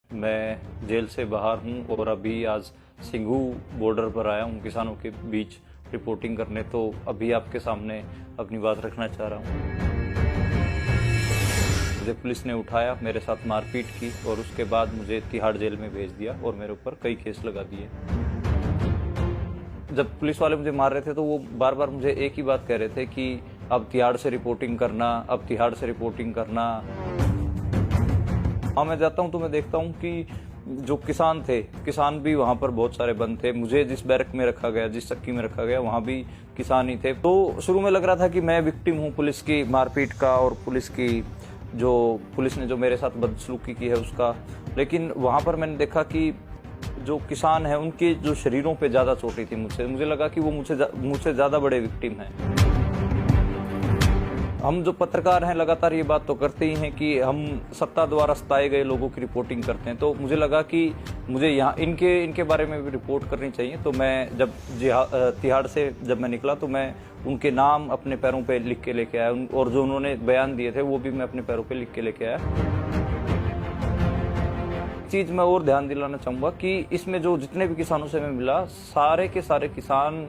मैं जेल से बाहर हूं और अभी आज सिंघू बॉर्डर पर आया हूं किसानों के बीच रिपोर्टिंग करने। तो अभी आपके सामने अपनी बात रखना चाह रहा हूं। मुझे पुलिस ने उठाया, मेरे साथ मारपीट की और उसके बाद मुझे तिहाड़ जेल में भेज दिया और मेरे ऊपर कई केस लगा दिए। जब पुलिस वाले मुझे मार रहे थे तो वो बार बार मुझे एक ही बात कह रहे थे कि अब तिहाड़ से रिपोर्टिंग करना, अब तिहाड़ से रिपोर्टिंग करना। हाँ, मैं जाता हूँ तो मैं देखता हूँ कि जो किसान थे, किसान भी वहाँ पर बहुत सारे बंद थे। मुझे जिस बैरक में रखा गया, जिस चक्की में रखा गया, वहाँ भी किसान ही थे। तो शुरू में लग रहा था कि मैं विक्टिम हूँ पुलिस की मारपीट का और पुलिस ने जो मेरे साथ बदसलूकी की है उसका। लेकिन वहाँ पर मैंने देखा कि जो किसान है उनके जो शरीरों पे ज्यादा चोटी थी मुझे लगा कि वो मुझसे ज्यादा बड़े विक्टिम हैं। हम जो पत्रकार हैं लगातार ये बात तो करते ही हैं कि हम सत्ता द्वारा सताए गए लोगों की रिपोर्टिंग करते हैं। तो मुझे लगा कि मुझे यहाँ इनके बारे में भी रिपोर्ट करनी चाहिए। तो मैं जब तिहाड़ से जब मैं निकला तो मैं उनके नाम अपने पैरों पे लिख के लेके आया और जो उन्होंने बयान दिए थे वो भी मैं अपने पैरों पे लिख के लेके आया। चीज मैं और ध्यान दिलाना चाहूंगा कि इसमें जो जितने भी किसानों से मैं मिला, सारे के सारे किसान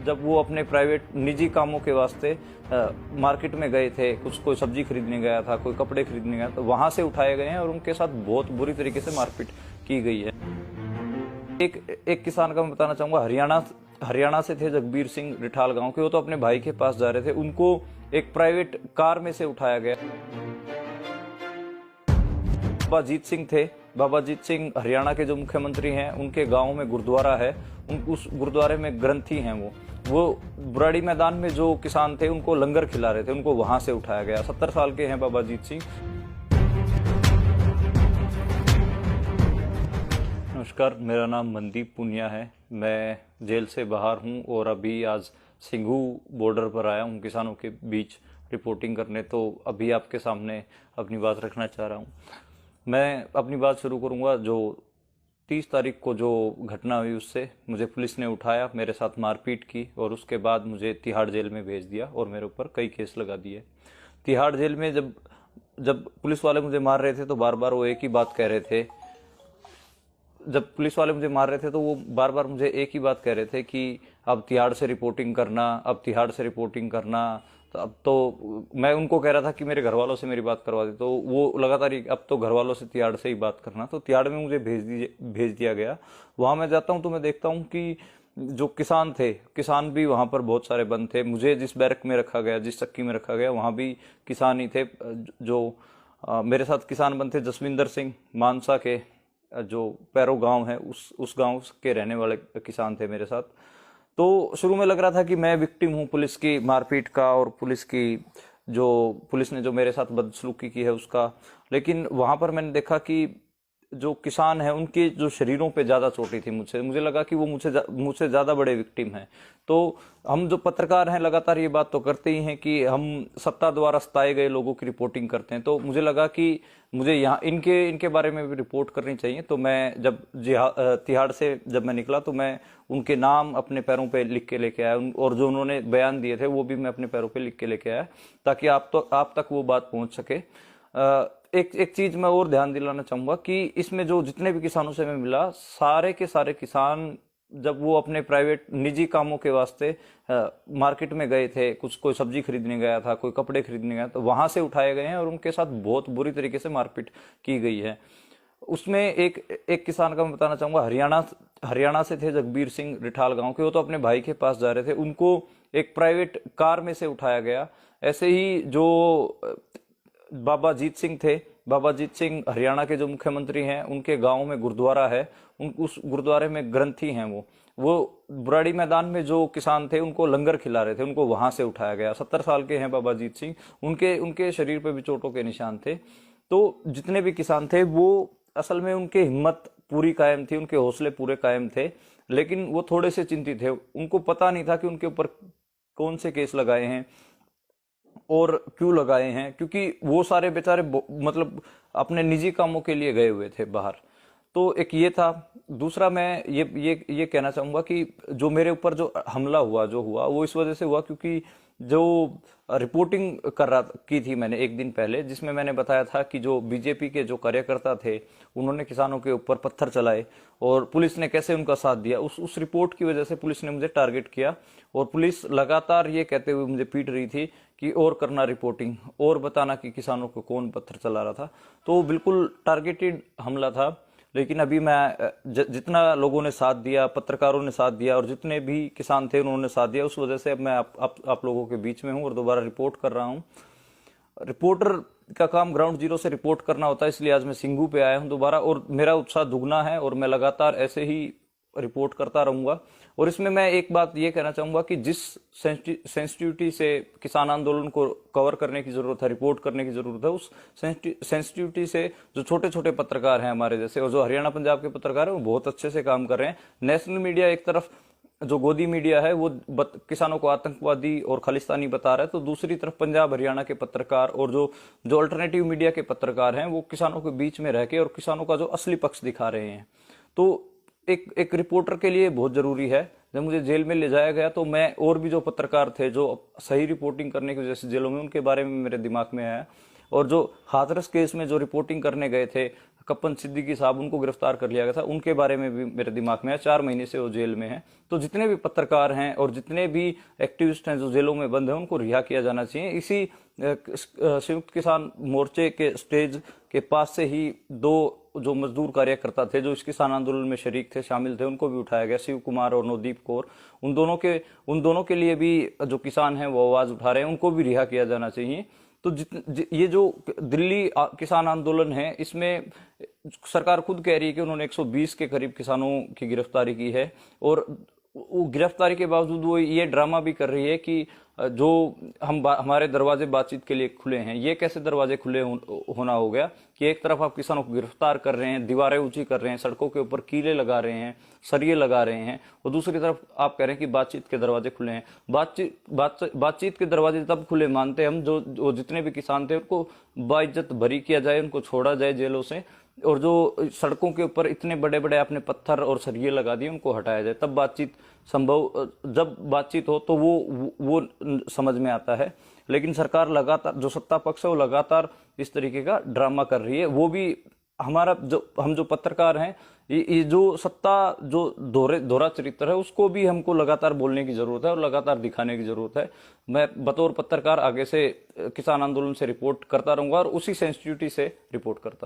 जब वो अपने प्राइवेट निजी कामों के वास्ते मार्केट में गए थे, कोई सब्जी खरीदने गया था, कोई कपड़े खरीदने गया, तो वहां से उठाए गए हैं और उनके साथ बहुत बुरी तरीके से मारपीट की गई है। एक किसान का मैं बताना चाहूंगा, हरियाणा से थे, जगबीर सिंह रिठाल गांव के। वो तो अपने भाई के पास जा रहे थे, उनको एक प्राइवेट कार में से उठाया गया। बाबा जीत सिंह थे, बाबा जीत सिंह हरियाणा के जो मुख्यमंत्री हैं, उनके गांव में गुरुद्वारा है, उस गुरुद्वारे में ग्रंथी हैं। वो बुराड़ी मैदान में जो किसान थे उनको लंगर खिला रहे थे, उनको वहां से उठाया गया। 70 साल के हैं बाबा जीत सिंह। नमस्कार, मेरा नाम मनदीप पुनिया है। मैं जेल से बाहर हूं और अभी आज सिंघू बॉर्डर पर आया हूं किसानों के बीच रिपोर्टिंग करने। तो अभी आपके सामने अपनी बात रखना चाह रहा हूं। मैं अपनी बात शुरू करूंगा जो 30 तारीख को जो घटना हुई उससे। मुझे पुलिस ने उठाया, मेरे साथ मारपीट की और उसके बाद मुझे तिहाड़ जेल में भेज दिया और मेरे ऊपर कई केस लगा दिए। तिहाड़ जेल में जब पुलिस वाले मुझे मार रहे थे तो बार बार वो एक ही बात कह रहे थे। जब पुलिस वाले मुझे मार रहे थे तो वो बार बार मुझे एक ही बात कह रहे थे कि अब तिहाड़ से रिपोर्टिंग करना, अब तिहाड़ से रिपोर्टिंग करना। तो अब तो मैं उनको कह रहा था कि मेरे घर वालों से मेरी बात करवा दे। तो वो लगातार अब तो घर वालों से तिहाड़ से ही बात करना। तो तिहाड़ में मुझे भेज दिया गया। वहां मैं जाता हूं तो मैं देखता हूं कि जो किसान थे, किसान भी वहां पर बहुत सारे बंद थे। मुझे जिस बैरक में रखा गया, जिस चक्की में रखा गया, वहां भी किसान ही थे। जो मेरे साथ किसान बंद थे, जसविंदर सिंह मानसा के जो पैरो गांव है, उस गांव के रहने वाले किसान थे मेरे साथ। तो शुरू में लग रहा था कि मैं विक्टिम हूँ पुलिस की मारपीट का और पुलिस ने जो मेरे साथ बदसलूकी की है उसका। लेकिन वहां पर मैंने देखा कि जो किसान है उनके जो शरीरों पे ज्यादा चोटी थी मुझे लगा कि वो मुझसे ज्यादा बड़े विक्टिम हैं। तो हम जो पत्रकार हैं लगातार ये बात तो करते ही हैं कि हम सत्ता द्वारा सताए गए लोगों की रिपोर्टिंग करते हैं। तो मुझे लगा कि मुझे यहाँ इनके बारे में भी रिपोर्ट करनी चाहिए। तो मैं जब तिहाड़ से जब मैं निकला तो मैं उनके नाम अपने पैरों पे लिख के लेके आया और जो उन्होंने बयान दिए थे वो भी मैं अपने पैरों पे लिख के लेके आया, ताकि आप तक वो बात पहुंच सके। एक चीज मैं और ध्यान दिलाना चाहूंगा कि इसमें जो जितने भी किसानों से मैं मिला, सारे के सारे किसान जब वो अपने प्राइवेट निजी कामों के वास्ते मार्केट में गए थे, कोई सब्जी खरीदने गया था, कोई कपड़े खरीदने गया, तो वहां से उठाए गए हैं और उनके साथ बहुत बुरी तरीके से मारपीट की गई है। उसमें एक किसान का मैं बताना चाहूंगा, हरियाणा से थे, जगबीर सिंह रिठाल गांव के। वो तो अपने भाई के पास जा रहे थे, उनको एक प्राइवेट कार में से उठाया गया। ऐसे ही जो बाबा जीत सिंह थे, बाबा जीत सिंह हरियाणा के जो मुख्यमंत्री हैं, उनके गांव में गुरुद्वारा है, उस गुरुद्वारे में ग्रंथी हैं। वो बुराड़ी मैदान में जो किसान थे उनको लंगर खिला रहे थे, उनको वहां से उठाया गया। 70 साल के हैं बाबा जीत सिंह। उनके शरीर पे भी चोटों के निशान थे। तो जितने भी किसान थे वो असल में उनकी हिम्मत पूरी कायम थी, उनके हौसले पूरे कायम थे, लेकिन वो थोड़े से चिंतित थे। उनको पता नहीं था कि उनके ऊपर कौन से केस लगाए हैं और क्यों लगाए हैं, क्योंकि वो सारे बेचारे मतलब अपने निजी कामों के लिए गए हुए थे बाहर। तो एक ये था। दूसरा मैं ये कहना चाहूंगा कि जो मेरे ऊपर जो हमला हुआ वो इस वजह से हुआ क्योंकि जो रिपोर्टिंग कर रहा की थी मैंने एक दिन पहले, जिसमें मैंने बताया था कि जो बीजेपी के जो कार्यकर्ता थे उन्होंने किसानों के ऊपर पत्थर चलाए और पुलिस ने कैसे उनका साथ दिया, उस रिपोर्ट की वजह से पुलिस ने मुझे टारगेट किया और पुलिस लगातार ये कहते हुए मुझे पीट रही थी कि और करना रिपोर्टिंग, और बताना कि किसानों को कौन पत्थर चला रहा था। तो बिल्कुल टारगेटेड हमला था। लेकिन अभी मैं जितना लोगों ने साथ दिया, पत्रकारों ने साथ दिया और जितने भी किसान थे उन्होंने साथ दिया, उस वजह से अब मैं आप लोगों के बीच में हूं और दोबारा रिपोर्ट कर रहा हूं। रिपोर्टर का काम ग्राउंड जीरो से रिपोर्ट करना होता है, इसलिए आज मैं सिंघू पे आया हूं दोबारा और मेरा उत्साह दुगना है और मैं लगातार ऐसे ही रिपोर्ट करता रहूंगा। और इसमें मैं एक बात ये कहना चाहूंगा कि जिस सेंसिटिविटी से किसान आंदोलन को कवर करने की जरूरत है, रिपोर्ट करने की जरूरत है, उस सेंसिटिविटी से जो छोटे छोटे पत्रकार हैं हमारे जैसे और जो हरियाणा पंजाब के पत्रकार हैं वो बहुत अच्छे से काम कर रहे हैं। नेशनल मीडिया एक तरफ जो गोदी मीडिया है वो किसानों को आतंकवादी और खालिस्तानी बता रहा है, तो दूसरी तरफ पंजाब हरियाणा के पत्रकार और जो अल्टरनेटिव मीडिया के पत्रकार हैं वो किसानों के बीच में रह के और किसानों का जो असली पक्ष दिखा रहे हैं। तो एक रिपोर्टर के लिए बहुत जरूरी है। जब मुझे जेल में ले जाया गया तो मैं और भी जो पत्रकार थे जो सही रिपोर्टिंग करने की वजह से जेलों में, उनके बारे में मेरे दिमाग में आया। और जो हाथरस केस में जो रिपोर्टिंग करने गए थे कप्पन सिद्दीकी साहब, उनको गिरफ्तार कर लिया गया था, उनके बारे में भी मेरे दिमाग में है। 4 महीने से वो जेल में है। तो जितने भी पत्रकार हैं और जितने भी एक्टिविस्ट हैं जो जेलों में बंद हैं उनको रिहा किया जाना चाहिए। इसी संयुक्त किसान मोर्चे के स्टेज के पास से ही 2 जो मजदूर कार्यकर्ता थे जो इस किसान आंदोलन में शरीक थे, शामिल थे, उनको भी उठाया गया, शिव कुमार और नवदीप कौर। उन दोनों के लिए भी जो किसान हैं वो आवाज उठा रहे हैं, उनको भी रिहा किया जाना चाहिए। तो ये जो दिल्ली किसान आंदोलन है इसमें सरकार खुद कह रही है कि उन्होंने 120 के करीब किसानों की गिरफ्तारी की है और वो गिरफ्तारी के बावजूद वो ये ड्रामा भी कर रही है कि जो हमारे दरवाजे बातचीत के लिए खुले हैं। ये कैसे दरवाजे खुले होना हो गया कि एक तरफ आप किसानों को गिरफ्तार कर रहे हैं, दीवारें ऊंची कर रहे हैं, सड़कों के ऊपर कीले लगा रहे हैं, सरिये लगा रहे हैं, और दूसरी तरफ आप कह रहे हैं कि बातचीत के दरवाजे खुले हैं। बातचीत के दरवाजे तब खुले मानते हम जो जितने भी किसान थे उनको बाइज्जत बरी किया जाए, उनको छोड़ा जाए जेलों से, और जो सड़कों के ऊपर इतने बड़े बड़े आपने पत्थर और सरिये लगा दिए उनको हटाया जाए, तब बातचीत संभव, जब बातचीत हो तो वो समझ में आता है। लेकिन सरकार लगातार, जो सत्ता पक्ष है वो लगातार इस तरीके का ड्रामा कर रही है। वो भी हमारा हम जो पत्रकार हैं, ये जो सत्ता जो दोहरा चरित्र है उसको भी हमको लगातार बोलने की जरूरत है और लगातार दिखाने की जरूरत है। मैं बतौर पत्रकार आगे से किसान आंदोलन से रिपोर्ट करता रहूंगा और उसी सेंसिटिविटी से रिपोर्ट करता